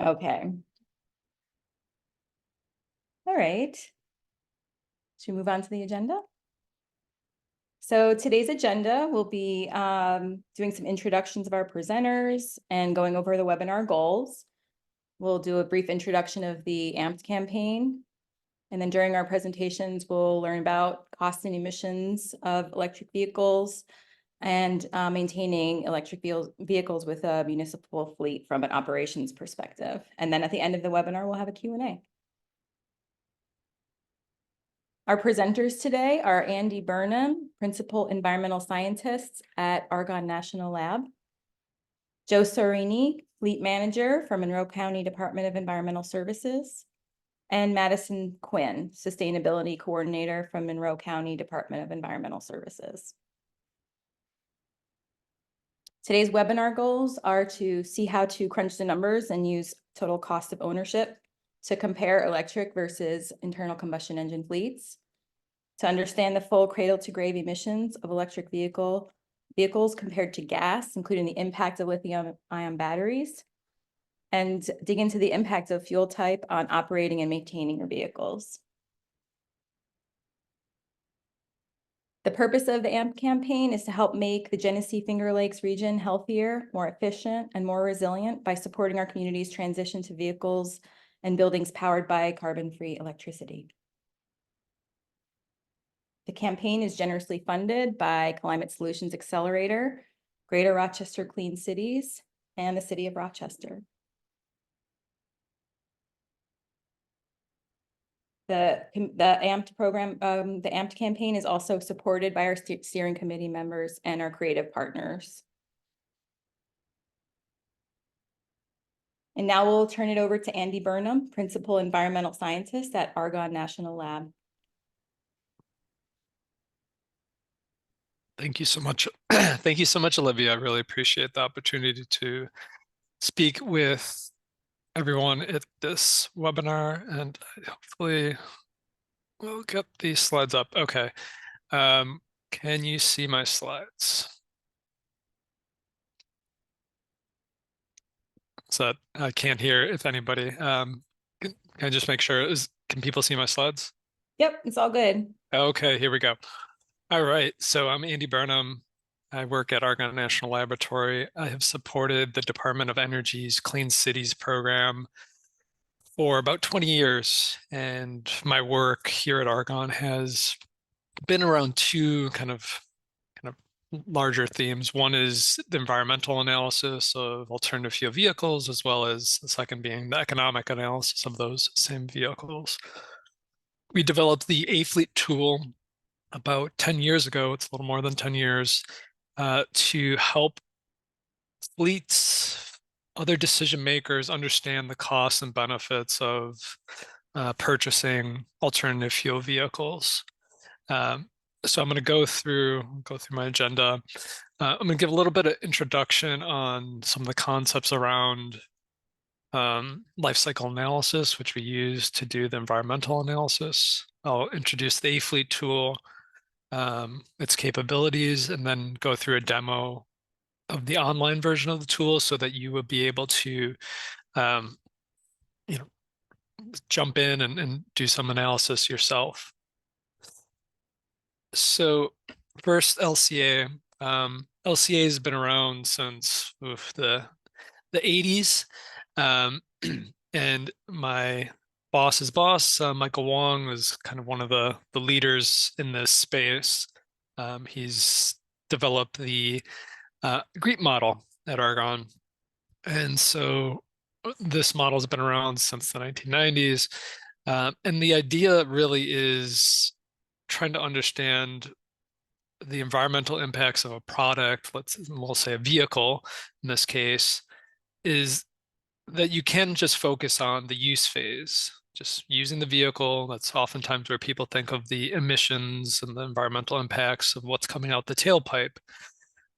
Okay. All right. Should we move on to the agenda? So today's agenda will be doing some introductions of our presenters and going over the webinar goals. We'll do a brief introduction of the AMPED campaign. And then during our presentations, we'll learn about cost and emissions of electric vehicles and maintaining electric vehicles with a municipal fleet from an operations perspective. And then at the end of the webinar, we'll have a Q&A. Our presenters today are Andy Burnham, Principal Environmental Scientist at Argonne National Lab, Joe Saurini, Fleet Manager for Monroe County Department of Environmental Services, and Madison Quinn, Sustainability Coordinator from Monroe County Department of Environmental Services. Today's webinar goals are to see how to crunch the numbers and use total cost of ownership to compare electric versus internal combustion engine fleets, to understand the full cradle-to-grave emissions of electric vehicles compared to gas, including the impact of lithium-ion batteries, and dig into the impact of fuel type on operating and maintaining your vehicles. The purpose of the AMP campaign is to help make the Genesee Finger Lakes region healthier, more efficient, and more resilient by supporting our community's transition to vehicles and buildings powered by carbon-free electricity. The campaign is generously funded by Climate Solutions Accelerator, Greater Rochester Clean Cities, and the City of Rochester. The AMPED program, the AMPED campaign is also supported by our steering committee members and our creative partners. And now we'll turn it over to Andy Burnham, Principal Environmental Scientist at Argonne National Lab. Thank you so much. Thank you so much, Olivia. I really appreciate the opportunity to speak with everyone at this webinar, and hopefully we'll get these slides up. Okay. Can you see my slides? So I can't hear if anybody. Can I just make sure, can people see my slides? Yep, it's all good. Okay, here we go. All right, so I'm Andy Burnham. I work at Argonne National Laboratory. I have supported the Department of Energy's Clean Cities program for about 20 years. And my work here at Argonne has been around two kind of larger themes. One is the environmental analysis of alternative fuel vehicles, as well as the second being the economic analysis of those same vehicles. We developed the AFLEET tool about 10 years ago. It's a little more than 10 years to help fleets, other decision makers understand the costs and benefits of purchasing alternative fuel vehicles. So I'm going to go through my agenda. I'm going to give a little bit of introduction on some of the concepts around life cycle analysis, which we use to do the environmental analysis. I'll introduce the AFLEET tool, its capabilities, and then go through a demo of the online version of the tool so that you will be able to jump in and do some analysis yourself. So first, LCA. LCA has been around since the 80s. And my boss's boss, Michael Wong, was kind of one of the leaders in this space. He's developed the GREET model at Argonne. And so this model has been around since the 1990s. And the idea really is trying to understand the environmental impacts of a product, we'll say a vehicle in this case, is that you can just focus on the use phase, just using the vehicle. That's oftentimes where people think of the emissions and the environmental impacts of what's coming out the tailpipe.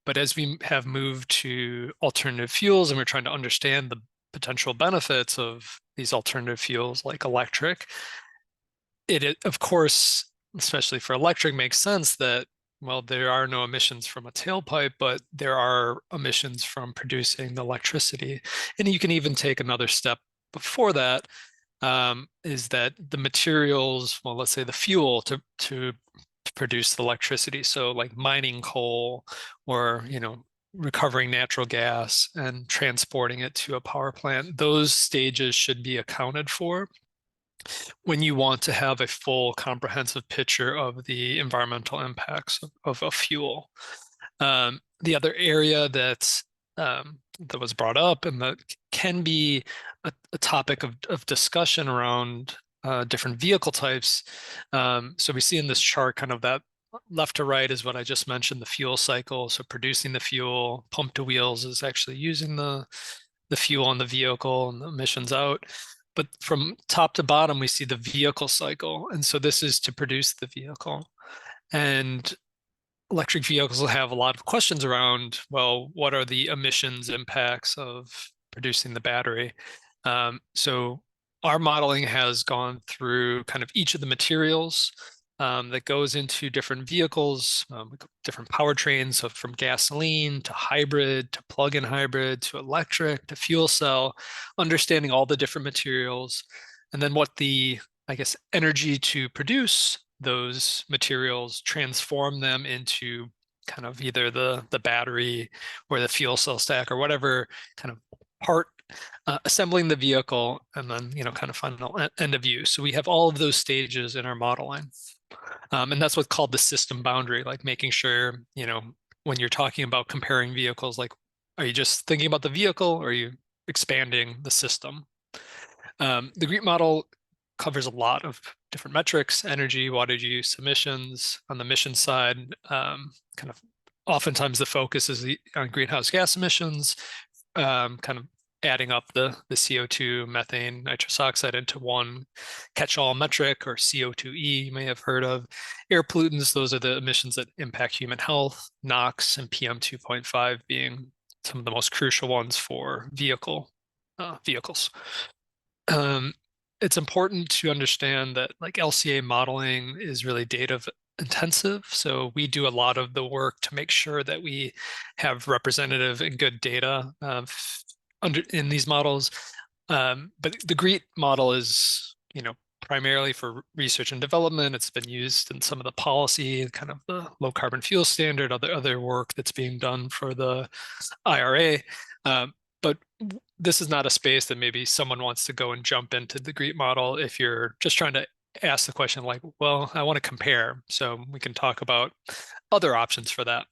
But as we have moved to alternative fuels and we're trying to understand the potential benefits of these alternative fuels like electric, it of course, especially for electric, makes sense that, well, there are no emissions from a tailpipe, but there are emissions from producing the electricity. And you can even take another step before that, is that the materials, well, let's say the fuel to produce the electricity. So like mining coal or, recovering natural gas and transporting it to a power plant, those stages should be accounted for when you want to have a full comprehensive picture of the environmental impacts of a fuel. The other area that was brought up and that can be a topic of discussion around different vehicle types. So we see in this chart kind of that left to right is what I just mentioned, the fuel cycle. So producing the fuel, pump to wheels is actually using the fuel on the vehicle and the emissions out. But from top to bottom, we see the vehicle cycle. And so this is to produce the vehicle. And electric vehicles will have a lot of questions around, well, what are the emissions impacts of producing the battery? So our modeling has gone through kind of each of the materials that goes into different vehicles, different powertrains, so from gasoline to hybrid to plug-in hybrid to electric to fuel cell, understanding all the different materials, and then what the, I guess, energy to produce those materials, transform them into kind of either the battery or the fuel cell stack or whatever kind of part, assembling the vehicle, and then kind of final end of use. So we have all of those stages in our modeling. And that's what's called the system boundary, like making sure, when you're talking about comparing vehicles, like, are you just thinking about the vehicle or are you expanding the system? The GREET model covers a lot of different metrics: energy, water use, emissions. On the emission side, kind of oftentimes the focus is on greenhouse gas emissions, kind of adding up the CO2, methane, nitrous oxide into one catch-all metric, or CO2e you may have heard of. Air pollutants, those are the emissions that impact human health, NOx and PM 2.5 being some of the most crucial ones for vehicles. It's important to understand that like LCA modeling is really data intensive. So we do a lot of the work to make sure that we have representative and good data in these models. But the GREET model is, primarily for research and development. It's been used in some of the policy, kind of the low carbon fuel standard, other work that's being done for the IRA. But this is not a space that maybe someone wants to go and jump into the GREET model if you're just trying to ask the question like, well, I want to compare. So we can talk about other options for that.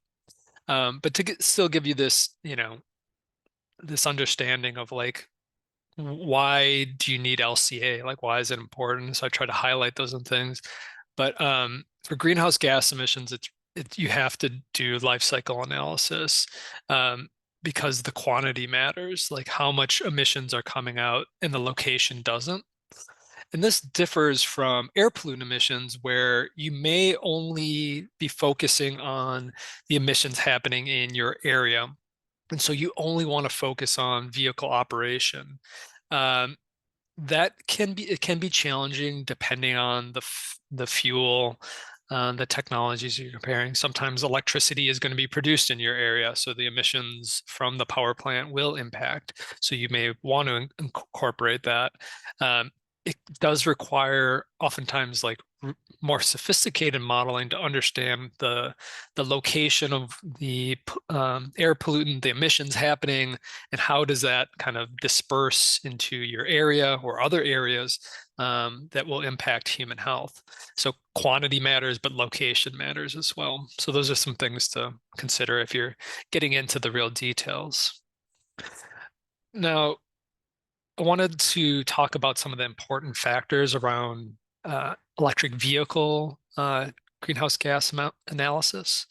But to still give you this, this understanding of like, why do you need LCA? Like, why is it important? So I try to highlight those and things. But for greenhouse gas emissions, you have to do life cycle analysis. Because the quantity matters, like how much emissions are coming out and the location doesn't. And this differs from air pollutant emissions, where you may only be focusing on the emissions happening in your area. And so you only want to focus on vehicle operation. That can be challenging depending on the fuel, the technologies you're comparing. Sometimes electricity is going to be produced in your area, so the emissions from the power plant will impact. So you may want to incorporate that. It does require oftentimes like more sophisticated modeling to understand the location of the air pollutant, the emissions happening, and how does that kind of disperse into your area or other areas that will impact human health. So quantity matters, but location matters as well. So those are some things to consider if you're getting into the real details. Now, I wanted to talk about some of the important factors around electric vehicle greenhouse gas analysis.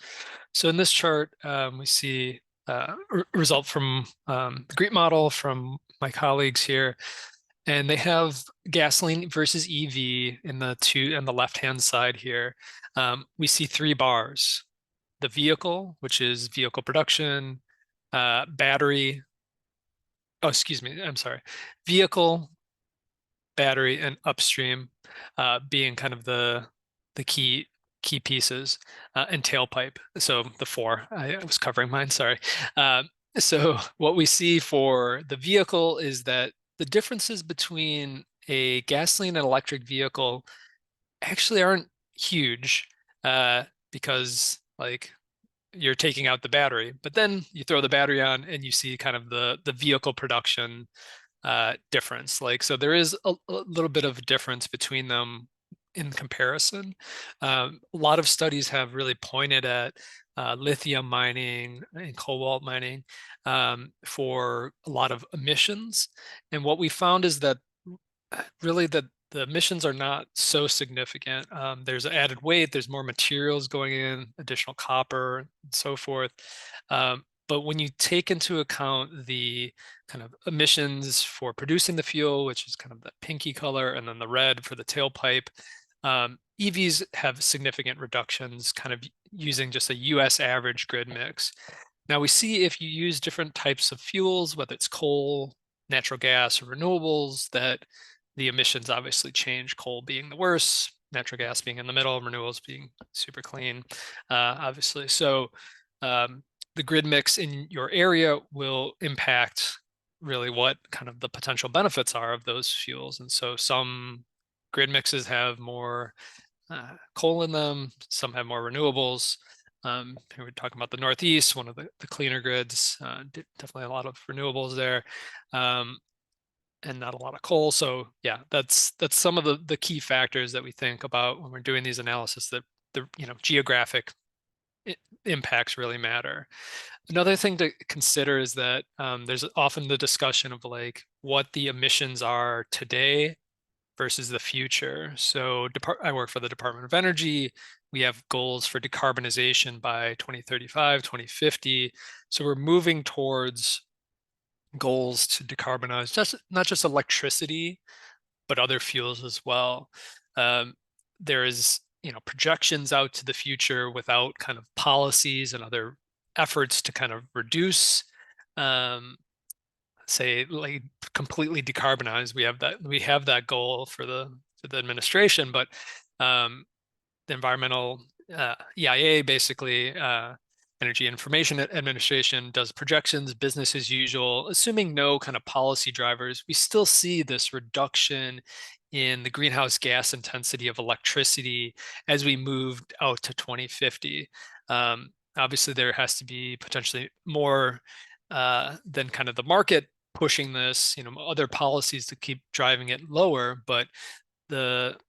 So in this chart, we see a result from the GREET model from my colleagues here, and they have gasoline versus EV in the left-hand side here. We see 3 bars: the vehicle, which is vehicle production, battery. Oh, excuse me. I'm sorry. Vehicle, battery, and upstream being kind of the key pieces, and tailpipe. So the 4. I was covering mine. Sorry. So what we see for the vehicle is that the differences between a gasoline and electric vehicle actually aren't huge, because like you're taking out the battery, but then you throw the battery on and you see kind of the vehicle production difference. Like, so there is a little bit of a difference between them in comparison. A lot of studies have really pointed at lithium mining and cobalt mining for a lot of emissions. And what we found is that really the emissions are not so significant. There's added weight, there's more materials going in, additional copper, and so forth. But when you take into account the kind of emissions for producing the fuel, which is kind of the pinky color, and then the red for the tailpipe, EVs have significant reductions kind of using just a US average grid mix. Now we see if you use different types of fuels, whether it's coal, natural gas, or renewables, that the emissions obviously change, coal being the worst, natural gas being in the middle, renewables being super clean, obviously. So the grid mix in your area will impact really what kind of the potential benefits are of those fuels. And so some grid mixes have more coal in them, some have more renewables. Here we're talking about the Northeast, one of the cleaner grids, definitely a lot of renewables there. And not a lot of coal. So yeah, that's some of the key factors that we think about when we're doing these analysis, that the geographic impacts really matter. Another thing to consider is that there's often the discussion of like what the emissions are today versus the future. So I work for the Department of Energy. We have goals for decarbonization by 2035, 2050. So we're moving towards goals to decarbonize not just electricity, but other fuels as well. There is projections out to the future without kind of policies and other efforts to kind of reduce, say, like completely decarbonize. We have that goal for the administration, but the environmental EIA, basically Energy Information Administration, does projections, business as usual, assuming no kind of policy drivers. We still see this reduction in the greenhouse gas intensity of electricity as we moved out to 2050. Obviously, there has to be potentially more than kind of the market pushing this, other policies to keep driving it lower. But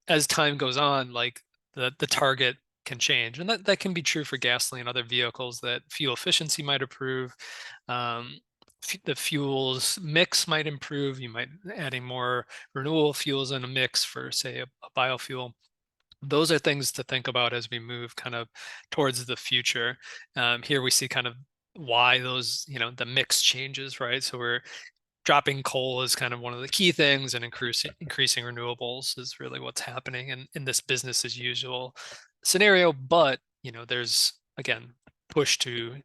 as time goes on, like the target can change, and that can be true for gasoline and other vehicles, that fuel efficiency might improve, the fuels mix might improve. You might adding more renewable fuels in a mix for, say, a biofuel. Those are things to think about as we move kind of towards the future. Here we see kind of why those, the mix changes, right? So we're dropping coal is kind of one of the key things, and increasing renewables is really what's happening in this business as usual scenario. But there's again push to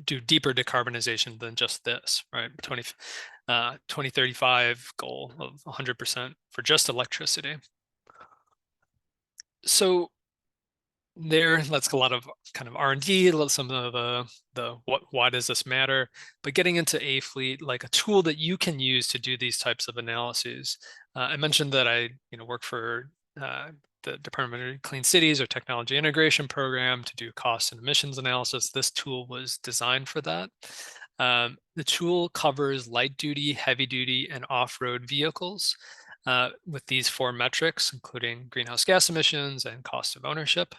do deeper decarbonization than just this, right? 2035 goal of 100% for just electricity. So that's a lot of kind of R&D, some of why does this matter, but getting into AFLEET, like a tool that you can use to do these types of analyses. I mentioned that I work for the Department of Clean Cities or Technology Integration Program to do cost and emissions analysis. This tool was designed for that. The tool covers light duty, heavy duty, and off-road vehicles with these 4 metrics, including greenhouse gas emissions and cost of ownership.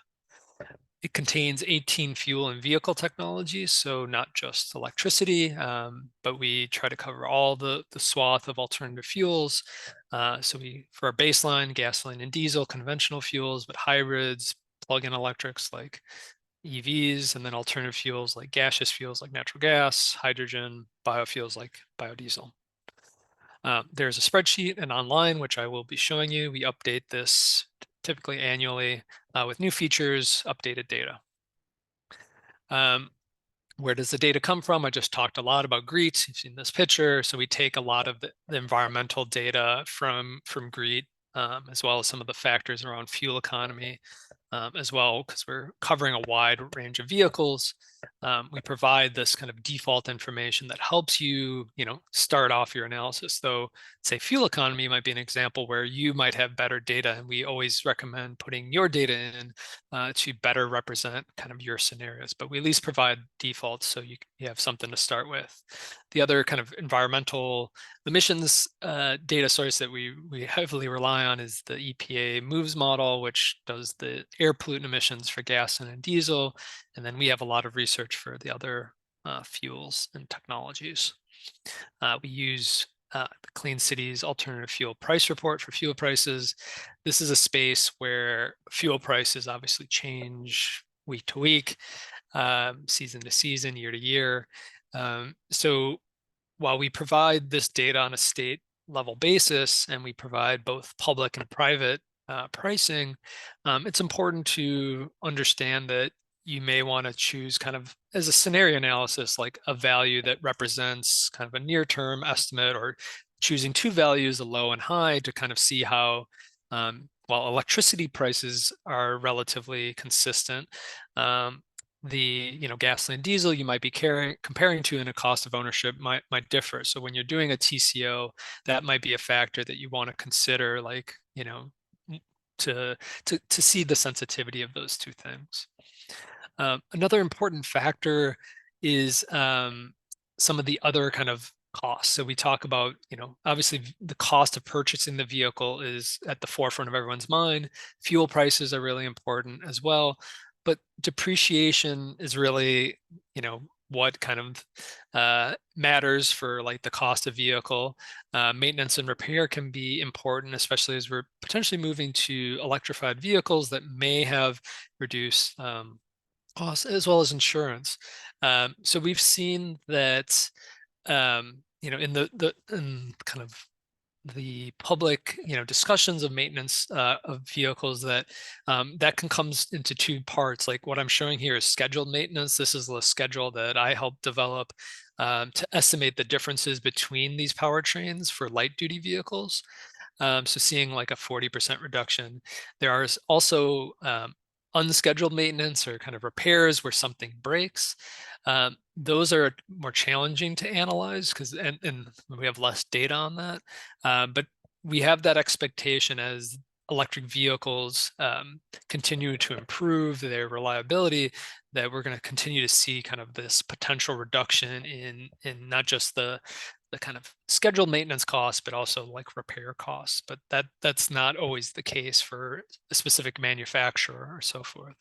It contains 18 fuel and vehicle technologies, so not just electricity, but we try to cover all the swath of alternative fuels. So for our baseline, gasoline and diesel, conventional fuels, but hybrids, plug-in electrics like EVs, and then alternative fuels like gaseous fuels like natural gas, hydrogen, biofuels like biodiesel. There's a spreadsheet and online, which I will be showing you. We update this typically annually with new features, updated data. Where does the data come from? I just talked a lot about GREET. You've seen this picture. So we take a lot of the environmental data from GREET, as well as some of the factors around fuel economy as well, because we're covering a wide range of vehicles. we provide this kind of default information that helps you, start off your analysis. Though, say fuel economy might be an example where you might have better data, and we always recommend putting your data in to better represent kind of your scenarios. But we at least provide defaults so you have something to start with. The other kind of environmental emissions data source that we heavily rely on is the EPA MOVES model, which does the air pollutant emissions for gasoline and diesel. And then we have a lot of research for the other fuels and technologies. We use the Clean Cities Alternative Fuel Price Report for fuel prices. This is a space where fuel prices obviously change week to week, season to season, year to year. So while we provide this data on a state level basis, and we provide both public and private pricing, it's important to understand that you may want to choose kind of as a scenario analysis, like a value that represents kind of a near-term estimate, or choosing two values, a low and high, to kind of see how, while electricity prices are relatively consistent, the gasoline diesel you might be comparing to in a cost of ownership might differ. So when you're doing a TCO, that might be a factor that you want to consider, like to see the sensitivity of those two things. Another important factor is some of the other kind of costs. So we talk about, obviously the cost of purchasing the vehicle is at the forefront of everyone's mind. Fuel prices are really important as well, but depreciation is really, what kind of matters for like the cost of vehicle. Maintenance and repair can be important, especially as we're potentially moving to electrified vehicles that may have reduced costs, as well as insurance. So we've seen that, in kind of the public, discussions of maintenance of vehicles, that that can come into two parts. Like what I'm showing here is scheduled maintenance. This is the schedule that I helped develop to estimate the differences between these powertrains for light duty vehicles. So seeing like a 40% reduction. There are also unscheduled maintenance or kind of repairs where something breaks. Those are more challenging to analyze because and we have less data on that. But we have that expectation as electric vehicles continue to improve their reliability, that we're going to continue to see kind of this potential reduction in not just the kind of scheduled maintenance costs, but also like repair costs. But that's not always the case for a specific manufacturer or so forth.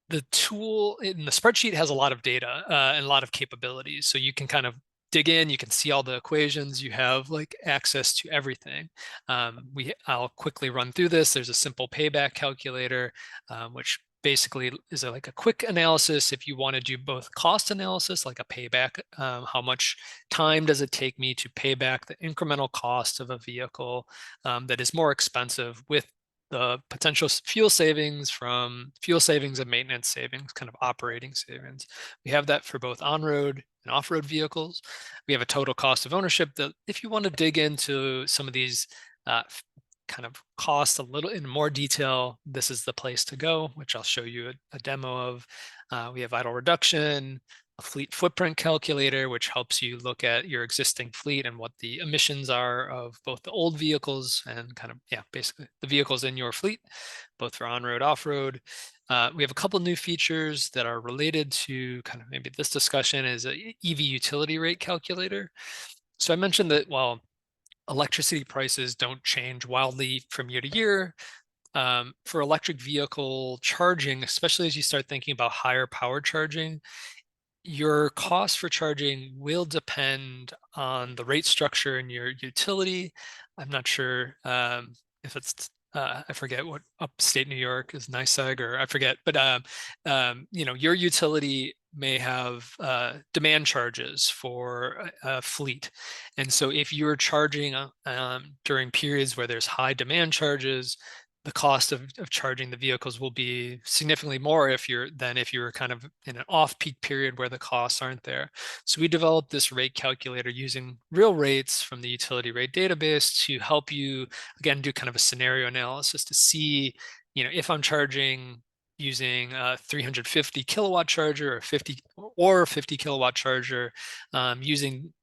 The tool in the spreadsheet has a lot of data and a lot of capabilities. So you can kind of dig in, you can see all the equations, you have like access to everything. I'll quickly run through this. There's a simple payback calculator, which basically is like a quick analysis. If you want to do both cost analysis, like a payback, how much time does it take me to pay back the incremental cost of a vehicle that is more expensive, with the potential fuel savings from fuel savings and maintenance savings, kind of operating savings. We have that for both on-road and off-road vehicles. We have a total cost of ownership that, if you want to dig into some of these kind of costs a little in more detail, this is the place to go, which I'll show you a demo of. We have idle reduction, a fleet footprint calculator, which helps you look at your existing fleet and what the emissions are of both the old vehicles and kind of, basically the vehicles in your fleet, both for on-road, off-road. We have a couple new features that are related to kind of maybe this discussion, is a EV utility rate calculator. So I mentioned that while electricity prices don't change wildly from year to year, for electric vehicle charging, especially as you start thinking about higher power charging, your cost for charging will depend on the rate structure in your utility. I'm not sure if it's, I forget what upstate New York is, NYSEG, or I forget, but your utility may have demand charges for a fleet. And so if you're charging during periods where there's high demand charges, the cost of charging the vehicles will be significantly more if you're kind of in an off-peak period where the costs aren't there. So we developed this rate calculator using real rates from the utility rate database to help you, again, do kind of a scenario analysis to see, if I'm charging using a 350 kilowatt charger or 50 kilowatt charger, using,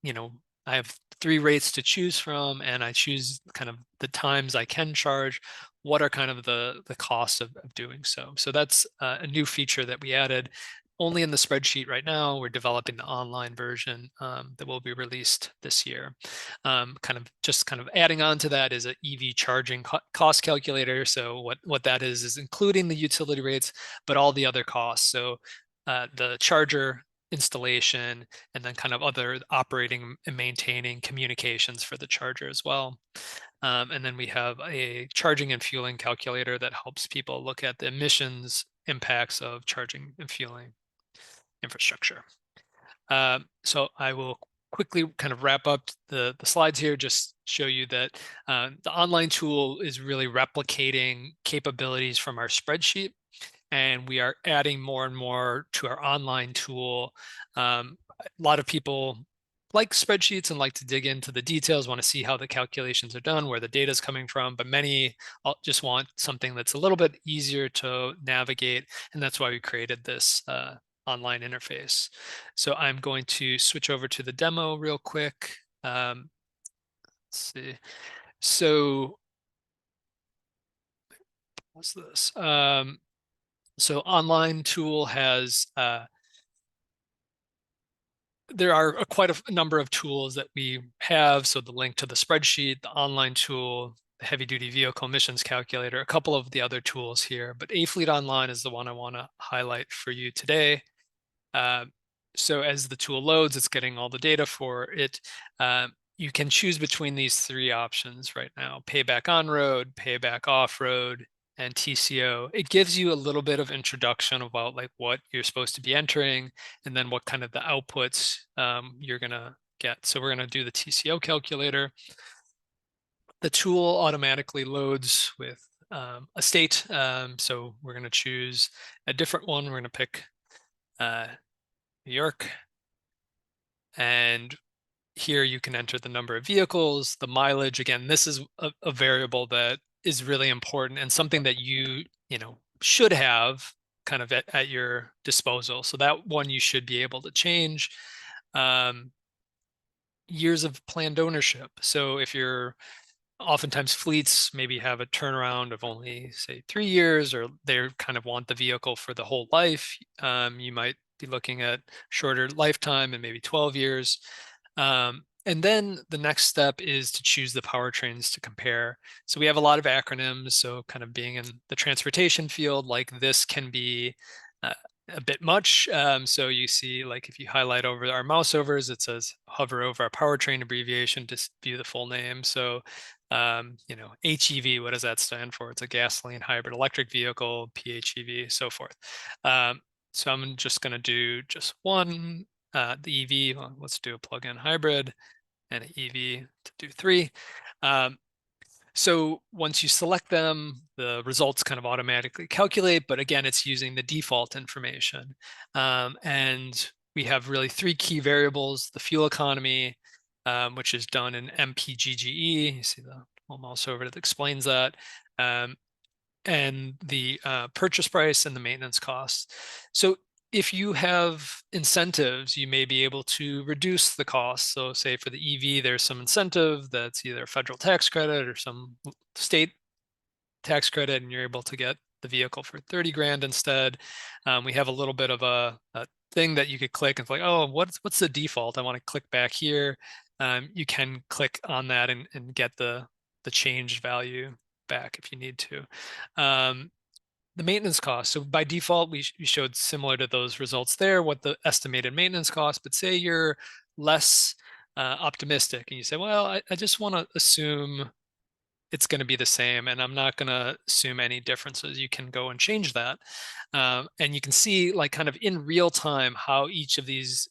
I have 3 rates to choose from, and I choose kind of the times I can charge. What are kind of the costs of doing so? So that's a new feature that we added only in the spreadsheet right now. We're developing the online version that will be released this year. Kind of adding on to that is an EV charging cost calculator. So what that is including the utility rates, but all the other costs. So the charger installation, and then kind of other operating and maintaining communications for the charger as well. And then we have a charging and fueling calculator that helps people look at the emissions impacts of charging and fueling infrastructure. So I will quickly kind of wrap up the slides here, just show you that the online tool is really replicating capabilities from our spreadsheet, and we are adding more and more to our online tool. A lot of people like spreadsheets and like to dig into the details, want to see how the calculations are done, where the data is coming from, but many just want something that's a little bit easier to navigate, and that's why we created this online interface. So I'm going to switch over to the demo real quick. Let's see. So what's this? So online tool has there are quite a number of tools that we have. So the link to the spreadsheet, the online tool, the heavy duty vehicle emissions calculator, a couple of the other tools here, but AFLEET Online is the one I want to highlight for you today. So as the tool loads, it's getting all the data for it. You can choose between these 3 options right now: payback on road, payback off road, and TCO. It gives you a little bit of introduction about like what you're supposed to be entering, and then what kind of the outputs you're gonna get. So we're gonna do the TCO calculator. The tool automatically loads with a state. So we're gonna choose a different one. We're gonna pick New York. And here you can enter the number of vehicles, the mileage. Again, this is a variable that is really important and something that you should have kind of at your disposal. So that one you should be able to change. Years of planned ownership. So if you're oftentimes fleets maybe have a turnaround of only say 3 years, or they kind of want the vehicle for the whole life. You might be looking at shorter lifetime and maybe 12 years. And then the next step is to choose the powertrains to compare. So we have a lot of acronyms. So kind of being in the transportation field, like this can be a bit much. So you see, like if you highlight over our mouse overs, it says hover over our powertrain abbreviation to view the full name. So HEV, what does that stand for? It's a gasoline hybrid electric vehicle, PHEV, so forth. So I'm just going to do just one, the EV. Well, let's do a plug-in hybrid and an EV to do 3. So once you select them, the results kind of automatically calculate, but again, it's using the default information. And we have really 3 key variables: the fuel economy, which is done in MPGGE. You see the little mouse over that explains that. And the purchase price and the maintenance costs. So if you have incentives, you may be able to reduce the cost. So say for the EV, there's some incentive that's either a federal tax credit or some state tax credit, and you're able to get the vehicle for 30 grand instead. We have a little bit of a thing that you could click and it's like, oh, what's the default? I want to click back here. You can click on that and get the changed value back if you need to. The maintenance cost. So by default, we showed similar to those results there, what the estimated maintenance cost, but say you're less optimistic and you say, well, I just want to assume it's going to be the same and I'm not going to assume any differences. You can go and change that. And you can see like kind of in real time how each of these,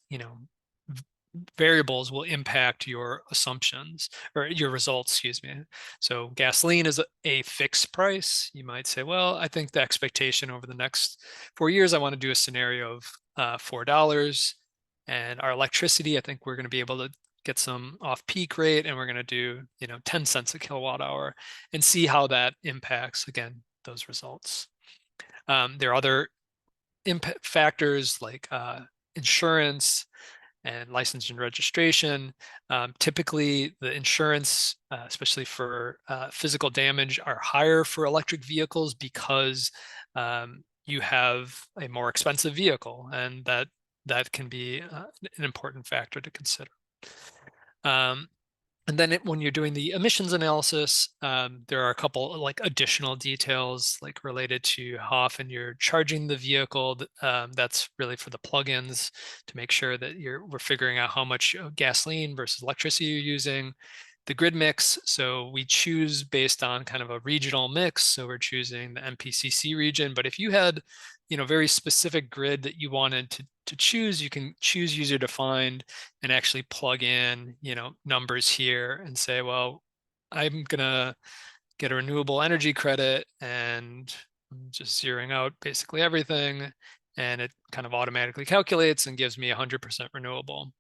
variables will impact your assumptions or your results, excuse me. So gasoline is a fixed price. You might say, well, I think the expectation over the next 4 years, I want to do a scenario of $4. And our electricity, I think we're going to be able to get some off peak rate, and we're going to do 10 cents a kilowatt hour and see how that impacts again those results. There are other impact factors like insurance and license and registration. Typically, the insurance, especially for physical damage, are higher for electric vehicles because you have a more expensive vehicle, and that can be an important factor to consider. And then when you're doing the emissions analysis, there are a couple like additional details like related to how often you're charging the vehicle. That's really for the plugins to make sure that we're figuring out how much gasoline versus electricity you're using. The grid mix, so we choose based on kind of a regional mix. So we're choosing the MPCC region, but if you had, very specific grid that you wanted to choose, you can choose user defined and actually plug in, numbers here and say, well, I'm gonna get a renewable energy credit and I'm just zeroing out basically everything, and it kind of automatically calculates and gives me 100% renewable.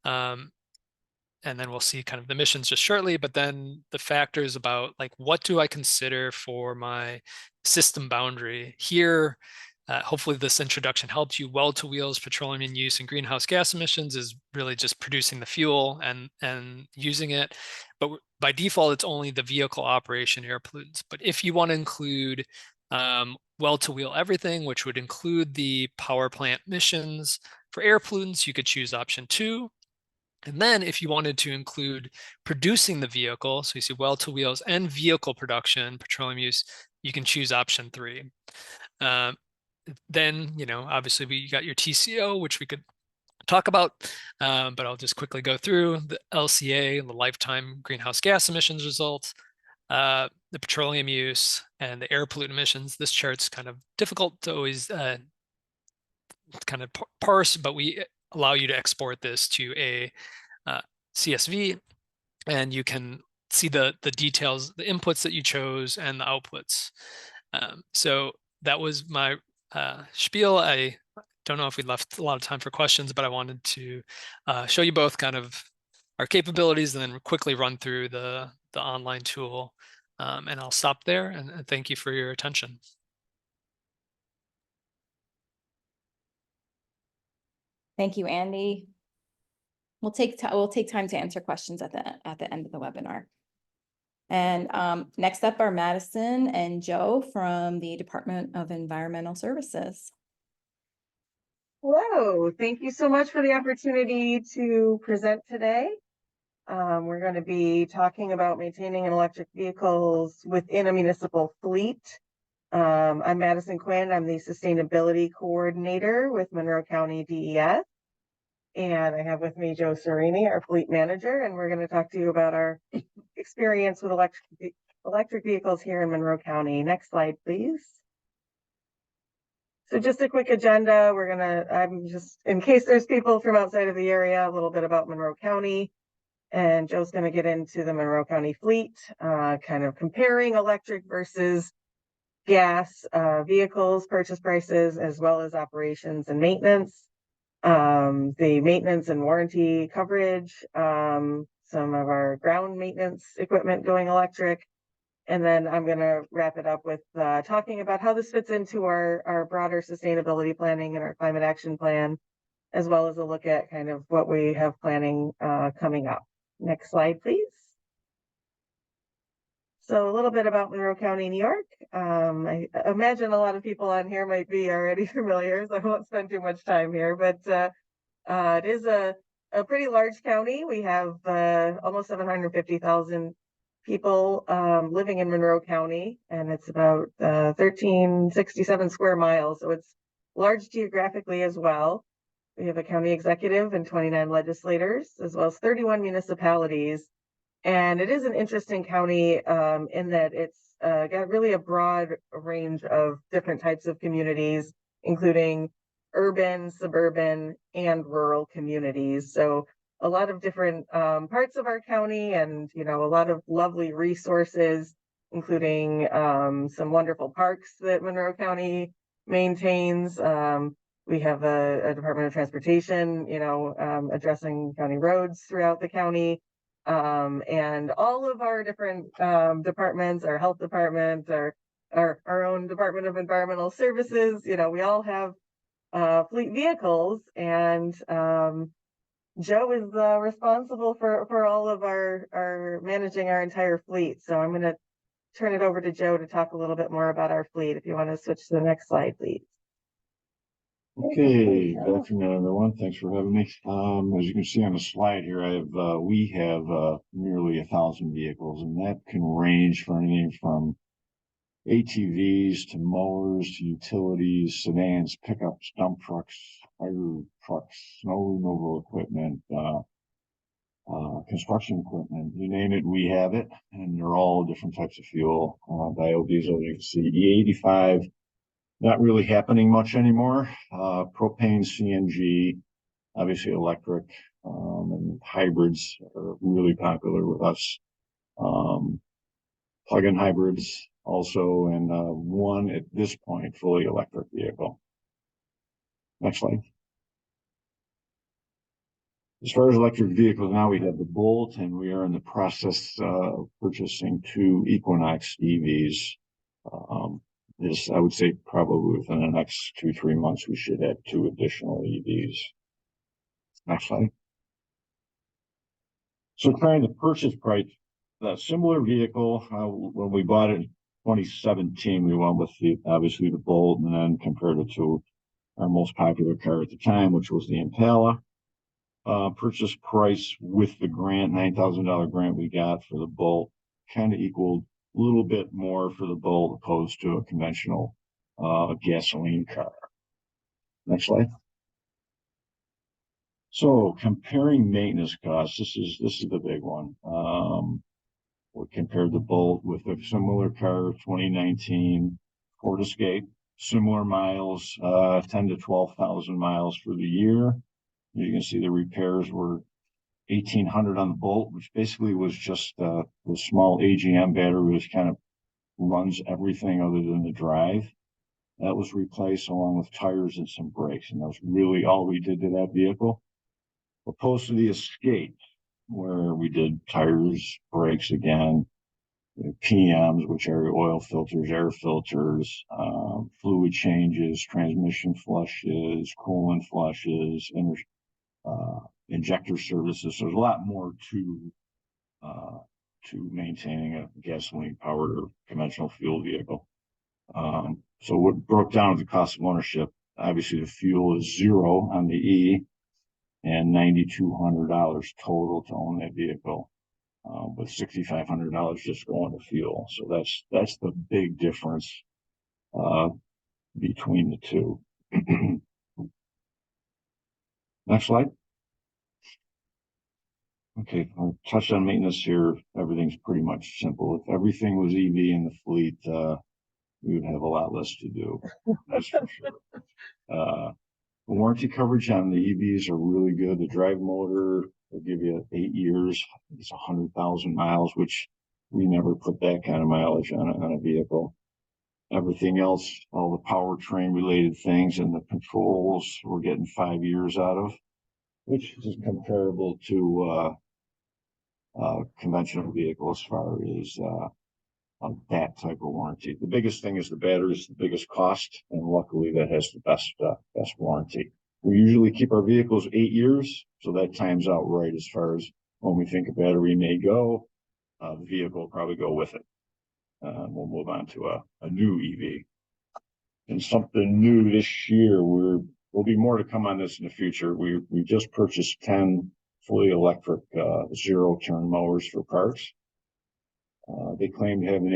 And then we'll see kind of the emissions just shortly, but then the factors about like, what do I consider for my system boundary here? Hopefully this introduction helps you. Well to wheels, petroleum in use, and greenhouse gas emissions is really just producing the fuel and using it. But by default, it's only the vehicle operation air pollutants. But if you want to include well to wheel everything, which would include the power plant emissions for air pollutants, you could choose option 2. And then if you wanted to include producing the vehicle, so you see well to wheels and vehicle production, petroleum use, you can choose option 3. Then, obviously we got your TCO, which we could talk about, but I'll just quickly go through the LCA, the lifetime greenhouse gas emissions results, the petroleum use, and the air pollutant emissions. This chart's kind of difficult to always kind of parse, but we allow you to export this to a CSV, and you can see the details, the inputs that you chose and the outputs. So that was my spiel. I don't know if we left a lot of time for questions, but I wanted to show you both kind of our capabilities and then quickly run through the online tool. And I'll stop there and thank you for your attention. Thank you, Andy. We'll take time to answer questions at the end of the webinar. And next up are Madison and Joe from the Department of Environmental Services. Hello, thank you so much for the opportunity to present today. We're going to be talking about maintaining electric vehicles within a municipal fleet. I'm Madison Quinn. I'm the Sustainability Coordinator with Monroe County DES. And I have with me Joe Saurini, our Fleet Manager, and we're going to talk to you about our experience with electric vehicles here in Monroe County. Next slide, please. So just a quick agenda. I'm just, in case there's people from outside of the area, a little bit about Monroe County. And Joe's going to get into the Monroe County fleet, kind of comparing electric versus gas vehicles, purchase prices, as well as operations and maintenance. The maintenance and warranty coverage, some of our ground maintenance equipment going electric. And then I'm going to wrap it up with talking about how this fits into our broader sustainability planning and our climate action plan, as well as a look at kind of what we have planning coming up. Next slide, please. So a little bit about Monroe County, New York. I imagine a lot of people on here might be already familiar, so I won't spend too much time here, but it is a pretty large county. We have almost 750,000 people living in Monroe County, and it's about 1,367 square miles, so it's large geographically as well. We have a county executive and 29 legislators, as well as 31 municipalities. And it is an interesting county in that it's got really a broad range of different types of communities, including urban, suburban, and rural communities. So a lot of different parts of our county, and a lot of lovely resources, including some wonderful parks that Monroe County maintains. We have a Department of Transportation, addressing county roads throughout the county. And all of our different departments, our health department, our our own Department of Environmental Services. You know, we all have fleet vehicles, and Joe is responsible for all of our managing our entire fleet. So I'm going to turn it over to Joe to talk a little bit more about our fleet. If you want to switch to the next slide, please. Okay, good afternoon, everyone. Thanks for having me. As you can see on the slide here, we have nearly 1,000 vehicles, and that can range from anything from ATVs to mowers to utilities, sedans, pickups, dump trucks, fire trucks, snow removal equipment, construction equipment, you name it, we have it, and they're all different types of fuel. Biodiesel, you can see E85. Not really happening much anymore. Propane, CNG, obviously electric, and hybrids are really popular with us. Plug-in hybrids also, and one at this point fully electric vehicle. Next slide. As far as electric vehicles, now we have the Bolt, and we are in the process of purchasing 2 Equinox EVs. This, I would say, probably within the next 2-3 months, we should have 2 additional EVs. Next slide. So trying the purchase price, that similar vehicle, when we bought it in 2017, we went with obviously the Bolt, and then compared it to our most popular car at the time, which was the Impala. Purchase price with the grant, $9,000 grant we got for the Bolt, kind of equaled a little bit more for the Bolt opposed to a conventional gasoline car. Next slide. So comparing maintenance costs, this is the big one. We compared the Bolt with a similar car, 2019 Ford Escape, similar miles, 10 to 12,000 miles for the year. You can see the repairs were 1,800 on the Bolt, which basically was just the small AGM battery, which kind of runs everything other than the drive. That was replaced along with tires and some brakes, and that was really all we did to that vehicle. Opposed to the Escape, where we did tires, brakes again, PMs, which are oil filters, air filters, fluid changes, transmission flushes, coolant flushes, injector services. So there's a lot more to maintaining a gasoline powered or conventional fuel vehicle. So what broke down to the cost of ownership, obviously the fuel is $0 on the E and $9,200 total to own that vehicle, with $6,500 just going to fuel. So that's the big difference between the two. Next slide. Okay, I'll touch on maintenance here. Everything's pretty much simple. If everything was EV in the fleet, we would have a lot less to do. That's for sure. The warranty coverage on the EVs are really good. The drive motor will give you 8 years. It's 100,000 miles, which we never put that kind of mileage on a vehicle. Everything else, all the powertrain related things and the controls, we're getting 5 years out of, which is comparable to conventional vehicle as far as that type of warranty. The biggest thing is the battery is the biggest cost, and luckily that has the best warranty. We usually keep our vehicles 8 years, so that times out right as far as when we think a battery may go, the vehicle will probably go with it. We'll move on to a new EV. And something new this year, there'll be more to come on this in the future. We just purchased 10 fully electric 0-turn mowers for parks. They claim to have an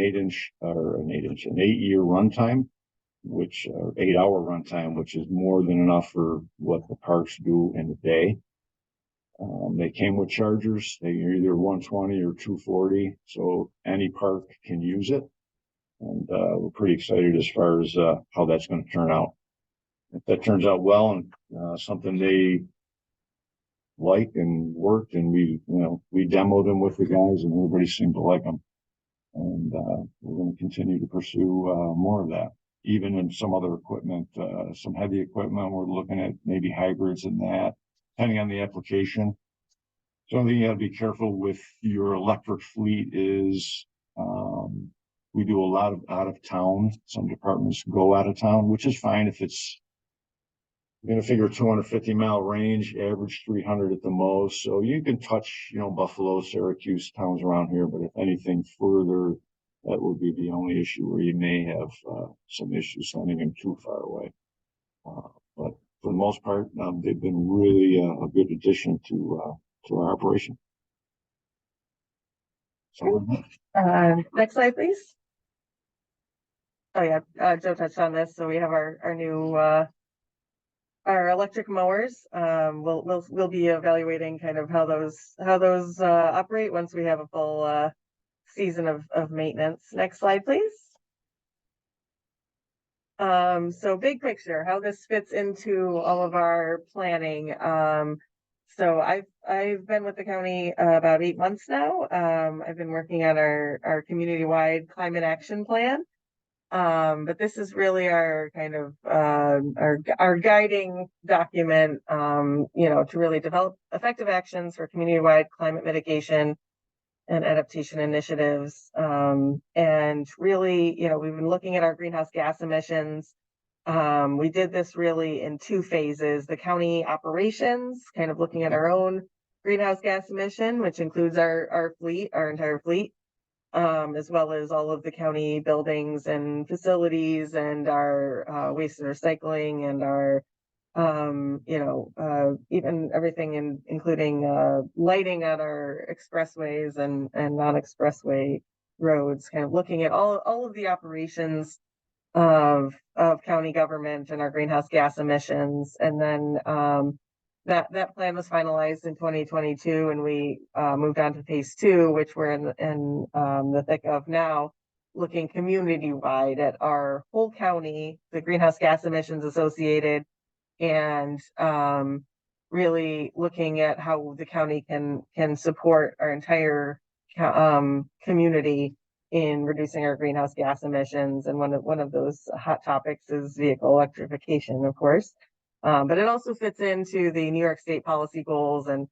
8-year runtime, which 8-hour runtime, which is more than enough for what the parks do in a day. They came with chargers. They are either 120 or 240, so any park can use it. And we're pretty excited as far as how that's going to turn out. If that turns out well and something they like and worked, and we demoed them with the guys, and everybody seemed to like them. And we're going to continue to pursue more of that. Even in some other equipment, some heavy equipment, we're looking at maybe hybrids and that, depending on the application. So I think you got to be careful with your electric fleet is We do a lot of out of town. Some departments go out of town, which is fine if it's, you're gonna figure 250-mile range, average 300 at the most. So you can touch, Buffalo, Syracuse, towns around here, but if anything further, that would be the only issue where you may have some issues sending them too far away. But for the most part, they've been really a good addition to our operation. So, Next slide, please. Oh yeah, Joe touched on this. So we have our new our electric mowers. We'll be evaluating kind of how those operate once we have a full season of maintenance. Next slide, please. So big picture, how this fits into all of our planning. So I've been with the county about 8 months now. I've been working on our community-wide climate action plan. But this is really our kind of our guiding document, to really develop effective actions for community-wide climate mitigation and adaptation initiatives. And really, we've been looking at our greenhouse gas emissions. We did this really in 2 phases: the county operations, kind of looking at our own greenhouse gas emission, which includes our fleet, our entire fleet, as well as all of the county buildings and facilities and our waste and recycling and our, even everything including lighting on our expressways and non-expressway roads, kind of looking at all of the operations of county government and our greenhouse gas emissions. And then that plan was finalized in 2022, and we moved on to phase 2, which we're in the thick of now, looking community-wide at our whole county, the greenhouse gas emissions associated, and really looking at how the county can support our entire community in reducing our greenhouse gas emissions. And one of those hot topics is vehicle electrification, of course. But it also fits into the New York State policy goals, and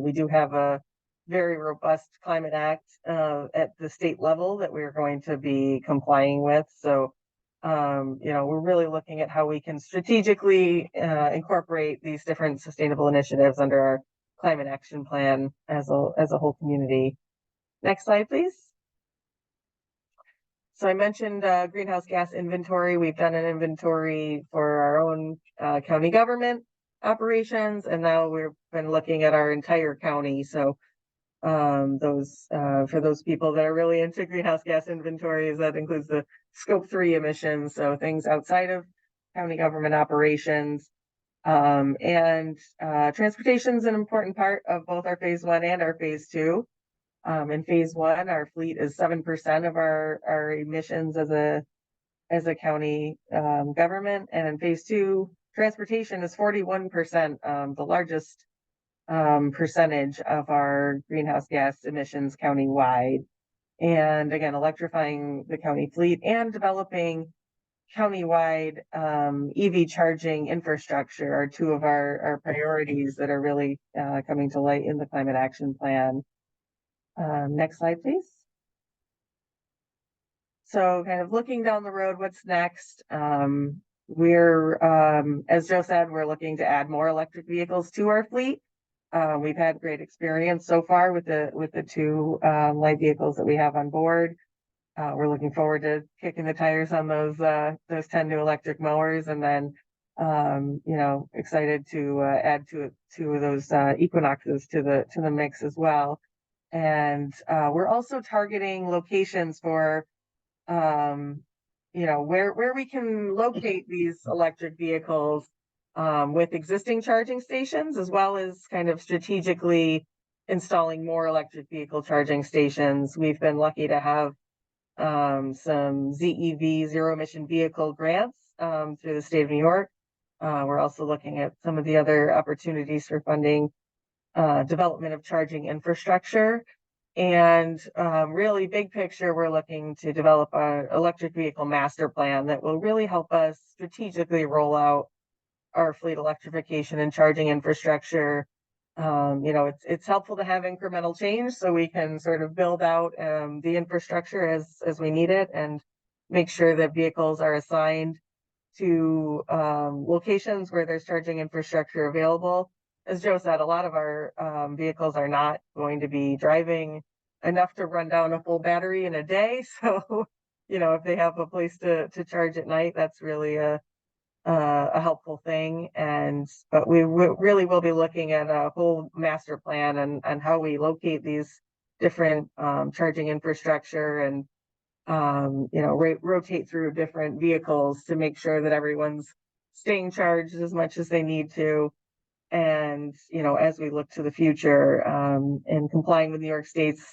we do have a very robust climate act at the state level that we're going to be complying with. So, we're really looking at how we can strategically incorporate these different sustainable initiatives under our climate action plan as a whole community. Next slide, please. So I mentioned greenhouse gas inventory. We've done an inventory for our own county government operations, and now we've been looking at our entire county. So for those people that are really into greenhouse gas inventories, that includes the Scope 3 emissions, so things outside of county government operations. And transportation is an important part of both our phase 1 and our phase 2. In phase 1, our fleet is 7% of our emissions as a county government, and in phase 2, transportation is 41%, the largest percentage of our greenhouse gas emissions countywide. And again, electrifying the county fleet and developing countywide EV charging infrastructure are 2 of our priorities that are really coming to light in the climate action plan. Next slide, please. So kind of looking down the road, what's next? We're, as Joe said, we're looking to add more electric vehicles to our fleet. We've had great experience so far with the 2 light vehicles that we have on board. We're looking forward to kicking the tires on those 10 new electric mowers, and then excited to add 2 of those Equinoxes to the mix as well. And we're also targeting locations for where we can locate these electric vehicles with existing charging stations, as well as kind of strategically installing more electric vehicle charging stations. We've been lucky to have some ZEV, zero emission vehicle grants through the state of New York. We're also looking at some of the other opportunities for funding development of charging infrastructure. And really big picture, we're looking to develop an electric vehicle master plan that will really help us strategically roll out our fleet electrification and charging infrastructure you know, it's helpful to have incremental change so we can sort of build out the infrastructure as we need it, and make sure that vehicles are assigned to locations where there's charging infrastructure available. As Joe said, a lot of our vehicles are not going to be driving enough to run down a full battery in a day. So, you know, if they have a place to charge at night, that's really a helpful thing. But we really will be looking at a whole master plan and how we locate these different charging infrastructure, and you know, rotate through different vehicles to make sure that everyone's staying charged as much as they need to. And, you know, as we look to the future, and complying with New York State's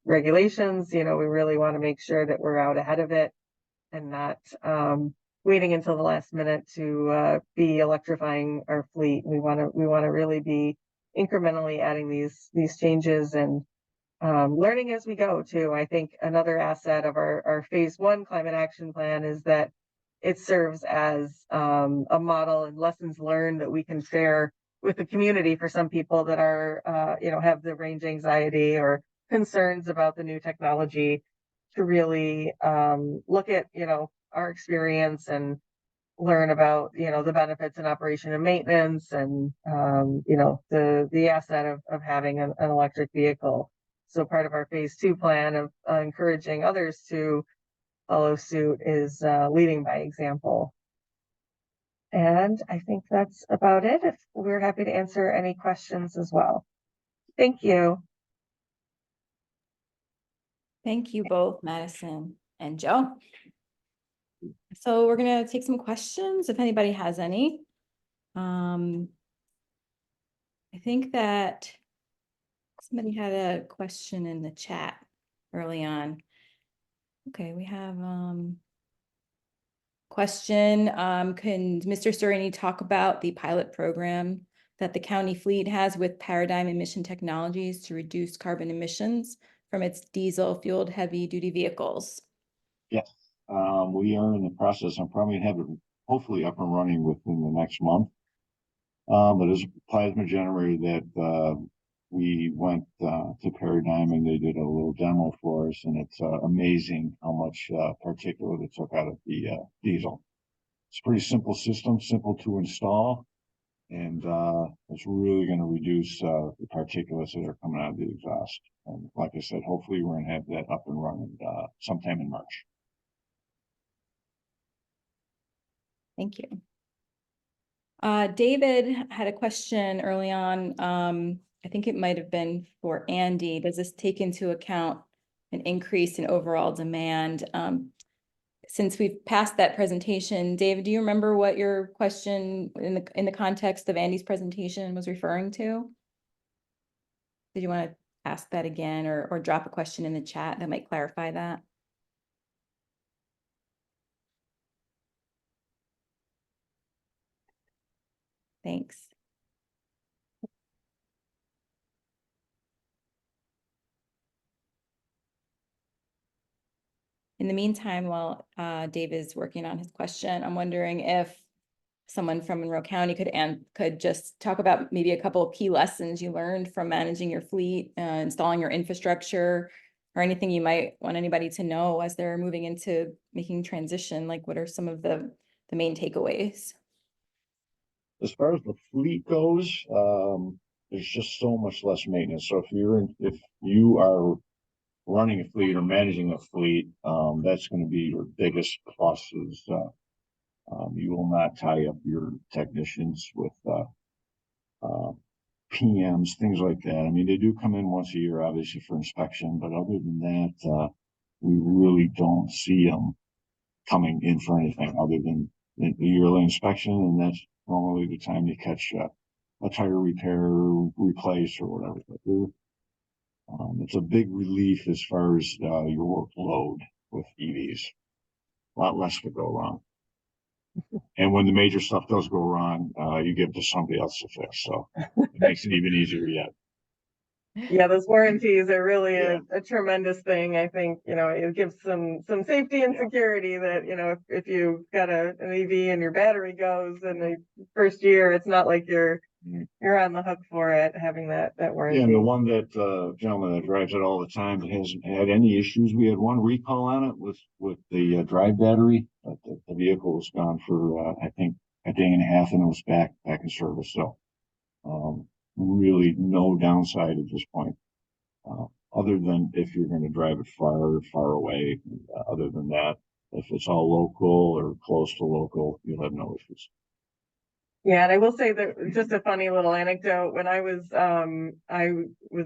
regulations, you know, we really want to make sure that we're out ahead of it and not waiting until the last minute to be electrifying our fleet. We want to really be incrementally adding these changes and learning as we go too. I think another asset of our phase 1 climate action plan is that it serves as a model and lessons learned that we can share with the community for some people that are, you know, have the range anxiety or concerns about the new technology, to really look at, you know, our experience and learn about, you know, the benefits in operation and maintenance, and you know, the asset of having an electric vehicle. So part of our phase 2 plan of encouraging others to follow suit is leading by example. And I think that's about it. If we're happy to answer any questions as well. Thank you. Thank you both, Madison and Joe. So we're gonna take some questions if anybody has any. I think that somebody had a question in the chat early on. Okay, we have question. Can Mr. Saurini talk about the pilot program that the county fleet has with Paradigm Emission Technologies to reduce carbon emissions from its diesel fueled heavy duty vehicles? Yes, we are in the process. I'm probably gonna have it hopefully up and running within the next month. But it's a plasma generator that we went to Paradigm, and they did a little demo for us, and it's amazing how much particulate it took out of the diesel. It's a pretty simple system, simple to install, and it's really going to reduce the particulates that are coming out of the exhaust. And like I said, hopefully we're going to have that up and running sometime in March. Thank you. David had a question early on. I think it might have been for Andy. Does this take into account an increase in overall demand? Since we've passed that presentation, David, do you remember what your question in the context of Andy's presentation was referring to? Did you want to ask that again, or drop a question in the chat that might clarify that? Thanks. In the meantime, while Dave is working on his question, I'm wondering if someone from Monroe County could just talk about maybe a couple of key lessons you learned from managing your fleet, installing your infrastructure, or anything you might want anybody to know as they're moving into making transition. Like, what are some of the main takeaways? As far as the fleet goes, there's just so much less maintenance. So if you are running a fleet or managing a fleet, that's going to be your biggest pluses. You will not tie up your technicians with PMs, things like that. I mean, they do come in once a year, obviously, for inspection, but other than that, we really don't see them coming in for anything other than the yearly inspection, and that's normally the time you catch a tire repair, replace, or whatever. But it's a big relief as far as your workload with EVs. A lot less to go wrong. And when the major stuff does go wrong, you give it to somebody else to fix. So it makes it even easier yet. Yeah, those warranties are really a tremendous thing. I think, you know, it gives some safety and security that, you know, if you've got an EV and your battery goes in the first year, it's not like you're you're on the hook for it, having that warranty. Yeah, and the one that gentleman that drives it all the time hasn't had any issues. We had one recall on it with the drive battery, but the vehicle was gone for I think a day and a half, and it was back in service. So really no downside at this point, other than if you're going to drive it far away. Other than that, if it's all local or close to local, you'll have no issues. Yeah, and I will say that just a funny little anecdote. When I was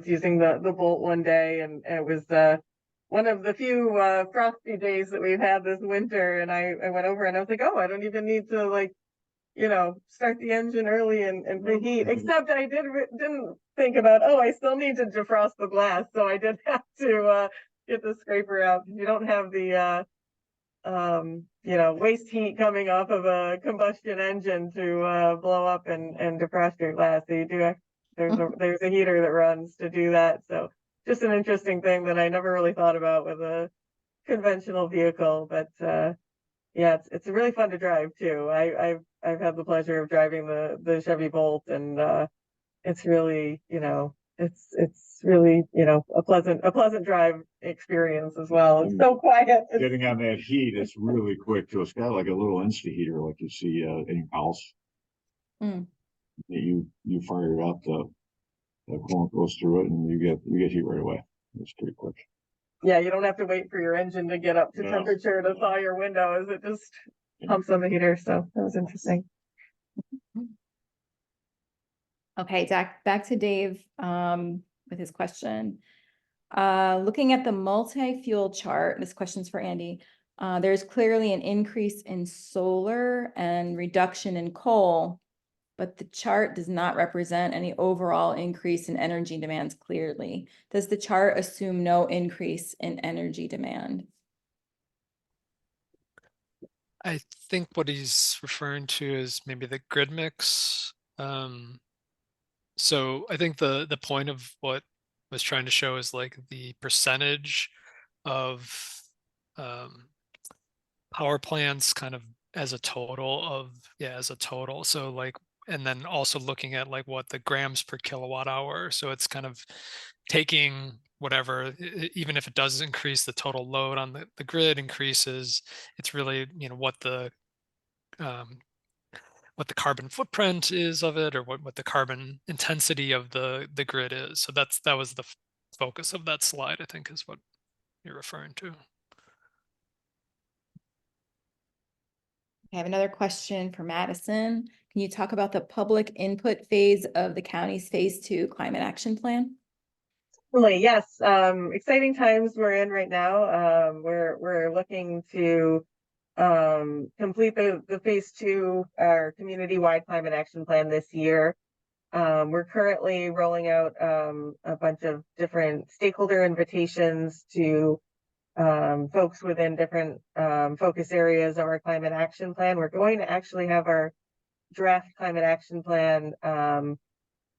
using the Bolt one day, and it was one of the few frosty days that we've had this winter, and I went over and I was like, oh, I don't even need to, like, you know, start the engine early and preheat. Except I didn't think about, oh, I still need to defrost the glass, so I did have to get the scraper out. You don't have the you know, waste heat coming off of a combustion engine to blow up and defrost your glass. So you do there's a heater that runs to do that. So just an interesting thing that I never really thought about with a conventional vehicle. But yeah, it's really fun to drive too. I've had the pleasure of driving the Chevy Bolt, and it's really, you know, it's really, you know, a pleasant drive experience as well. It's so quiet. Getting on that heat, it's really quick too. It's got like a little Insta heater, like you see in your house. You fire it up, the coolant goes through it, and you get heat right away. It's pretty quick. Yeah, you don't have to wait for your engine to get up to temperature to thaw your windows. It just pumps on the heater. So that was interesting. Okay, back to Dave with his question. Looking at the multi-fuel chart, this question's for Andy. There's clearly an increase in solar and reduction in coal, but the chart does not represent any overall increase in energy demands clearly. Does the chart assume no increase in energy demand? I think what he's referring to is maybe the grid mix. So I think the point of what I was trying to show is like the percentage of power plants kind of as a total. So like, and then also looking at like what the grams per kilowatt hour. So it's kind of taking whatever, even if it does increase, the total load on the grid increases. It's really, you know, what the carbon footprint is of it, or what the carbon intensity of the grid is. So that was the focus of that slide, I think, is what you're referring to. I have another question for Madison. Can you talk about the public input phase of the county's phase 2 climate action plan? Yes, exciting times we're in right now. We're looking to complete the phase 2, our community-wide climate action plan this year. We're currently rolling out a bunch of different stakeholder invitations to folks within different focus areas of our climate action plan. We're going to actually have our draft climate action plan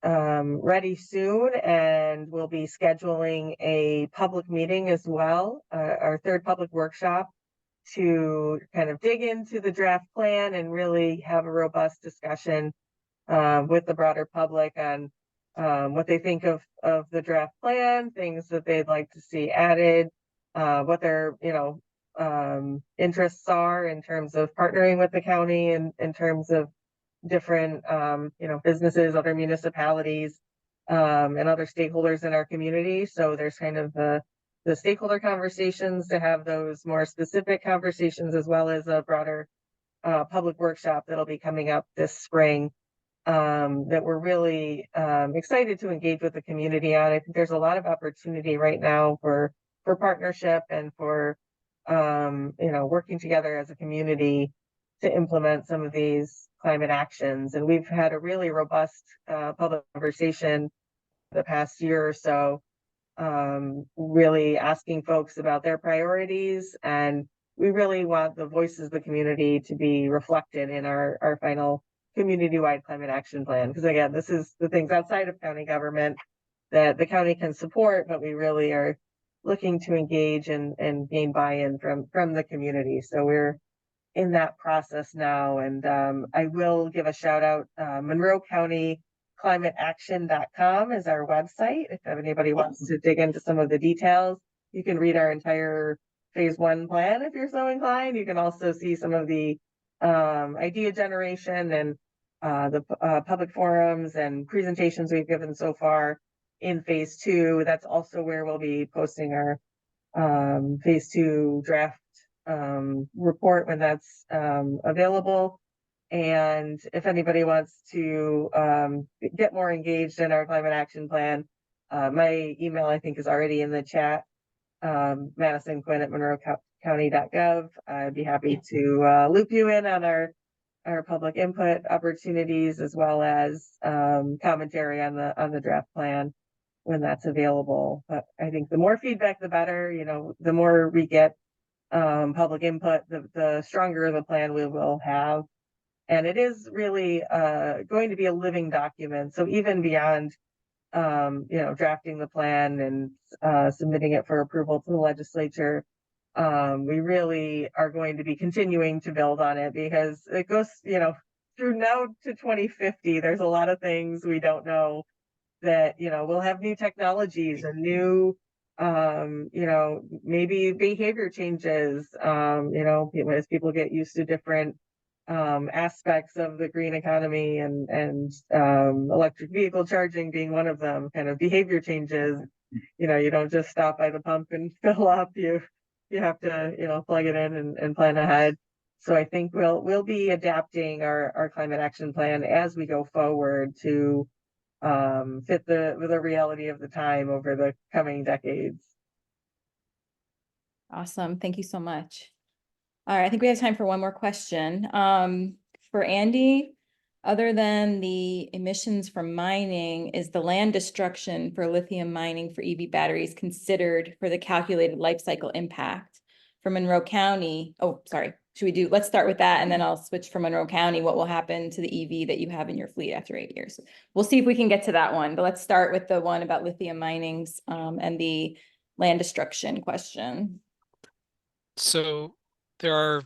ready soon, and we'll be scheduling a public meeting as well, our third public workshop, to kind of dig into the draft plan and really have a robust discussion with the broader public on what they think of the draft plan, things that they'd like to see added, what their, you know, interests are in terms of partnering with the county and in terms of different, you know, businesses, other municipalities, and other stakeholders in our community. So there's kind of the stakeholder conversations to have those more specific conversations, as well as a broader public workshop that'll be coming up this spring, that we're really excited to engage with the community on. I think there's a lot of opportunity right now for partnership and for you know, working together as a community to implement some of these climate actions. And we've had a really robust public conversation the past year or so, really asking folks about their priorities, and we really want the voices of the community to be reflected in our final community-wide climate action plan. Because again, this is the things outside of county government that the county can support, but we really are looking to engage and gain buy-in from the community. So we're in that process now. And I will give a shout out, Monroe County climateaction.com is our website. If anybody wants to dig into some of the details, you can read our entire phase 1 plan if you're so inclined. You can also see some of the idea generation and the public forums and presentations we've given so far in phase 2. That's also where we'll be posting our phase 2 draft report when that's available. And if anybody wants to get more engaged in our climate action plan, my email I think is already in the chat, Madison Quinn at monroecounty.gov. I'd be happy to loop you in on our public input opportunities, as well as commentary on the draft plan when that's available. But I think the more feedback, the better. You know, the more we get public input, the stronger the plan we will have. And it is really going to be a living document. So even beyond, you know, drafting the plan and submitting it for approval to the legislature, we really are going to be continuing to build on it, because it goes, you know, through now to 2050. There's a lot of things we don't know that, you know, we'll have new technologies and new, you know, maybe behavior changes, you know, as people get used to different aspects of the green economy, and electric vehicle charging being one of them. Kind of behavior changes. You know, you don't just stop by the pump and fill up. You have to, you know, plug it in and plan ahead. So I think we'll be adapting our climate action plan as we go forward to fit the reality of the time over the coming decades. Awesome. Thank you so much. All right, I think we have time for one more question. For Andy, other than the emissions from mining, is the land destruction for lithium mining for EV batteries considered for the calculated life cycle impact for Monroe County? Oh, sorry. Let's start with that, and then I'll switch for Monroe County. What will happen to the EV that you have in your fleet after 8 years? We'll see if we can get to that one, but let's start with the one about lithium minings and the land destruction question. So there are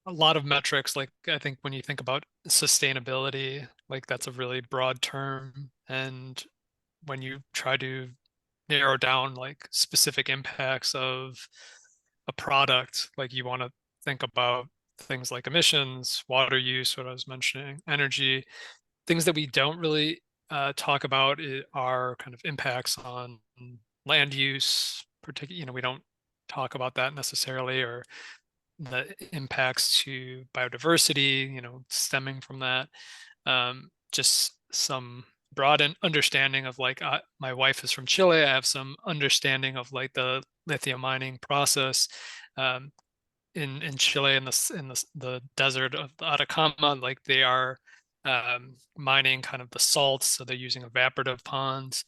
a lot of metrics. Like, I think when you think about sustainability, like that's a really broad term. And when you try to narrow down like specific impacts of a product, like you want to think about things like emissions, water use, what I was mentioning, energy. Things that we don't really talk about are kind of impacts on land use, particularly, you know, we don't talk about that necessarily, or the impacts to biodiversity, you know, stemming from that. Just some broad understanding of like, my wife is from Chile. I have some understanding of like the lithium mining process in Chile, in the desert of the Atacama. Like they are mining kind of the salts, so they're using evaporative ponds,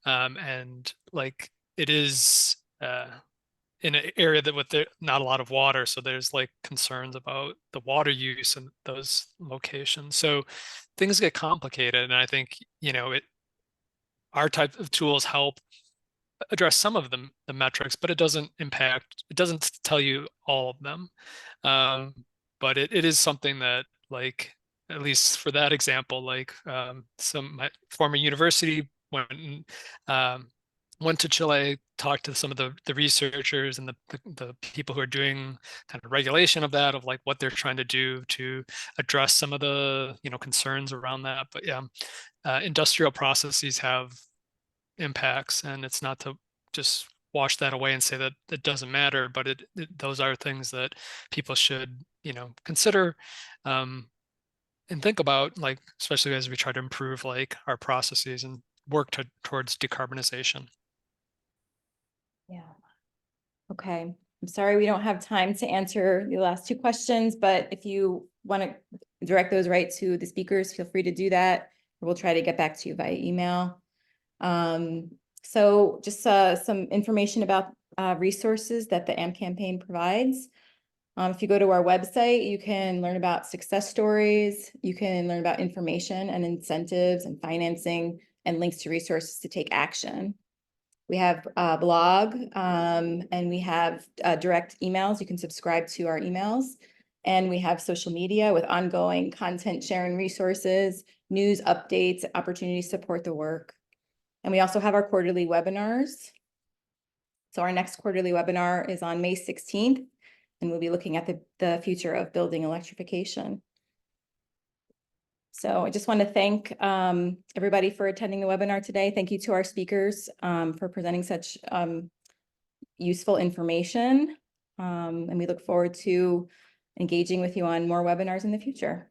and like it is in an area that with not a lot of water, so there's like concerns about the water use in those locations. So things get complicated, and I think, you know, our type of tools help address some of the metrics, but it doesn't tell you all of them. But it is something that, like, at least for that example, like my former university went to Chile, talked to some of the researchers and the people who are doing kind of regulation of that, of like what they're trying to do to address some of the, you know, concerns around that. But yeah, industrial processes have impacts, and it's not to just wash that away and say that it doesn't matter, but those are things that people should, you know, consider and think about, like, especially as we try to improve like our processes and work towards decarbonization. Yeah. Okay. I'm sorry we don't have time to answer the last 2 questions, but if you want to direct those right to the speakers, feel free to do that. We'll try to get back to you via email. So just some information about resources that the AMP campaign provides. If you go to our website, you can learn about success stories. You can learn about information and incentives and financing and links to resources to take action. We have a blog and we have direct emails. You can subscribe to our emails. And we have social media with ongoing content sharing resources. news, updates, opportunities to support the work. And we also have our quarterly webinars. So our next quarterly webinar is on May 16th, and we'll be looking at the future of building electrification. So I just want to thank everybody for attending the webinar today. Thank you to our speakers for presenting such useful information. And we look forward to engaging with you on more webinars in the future.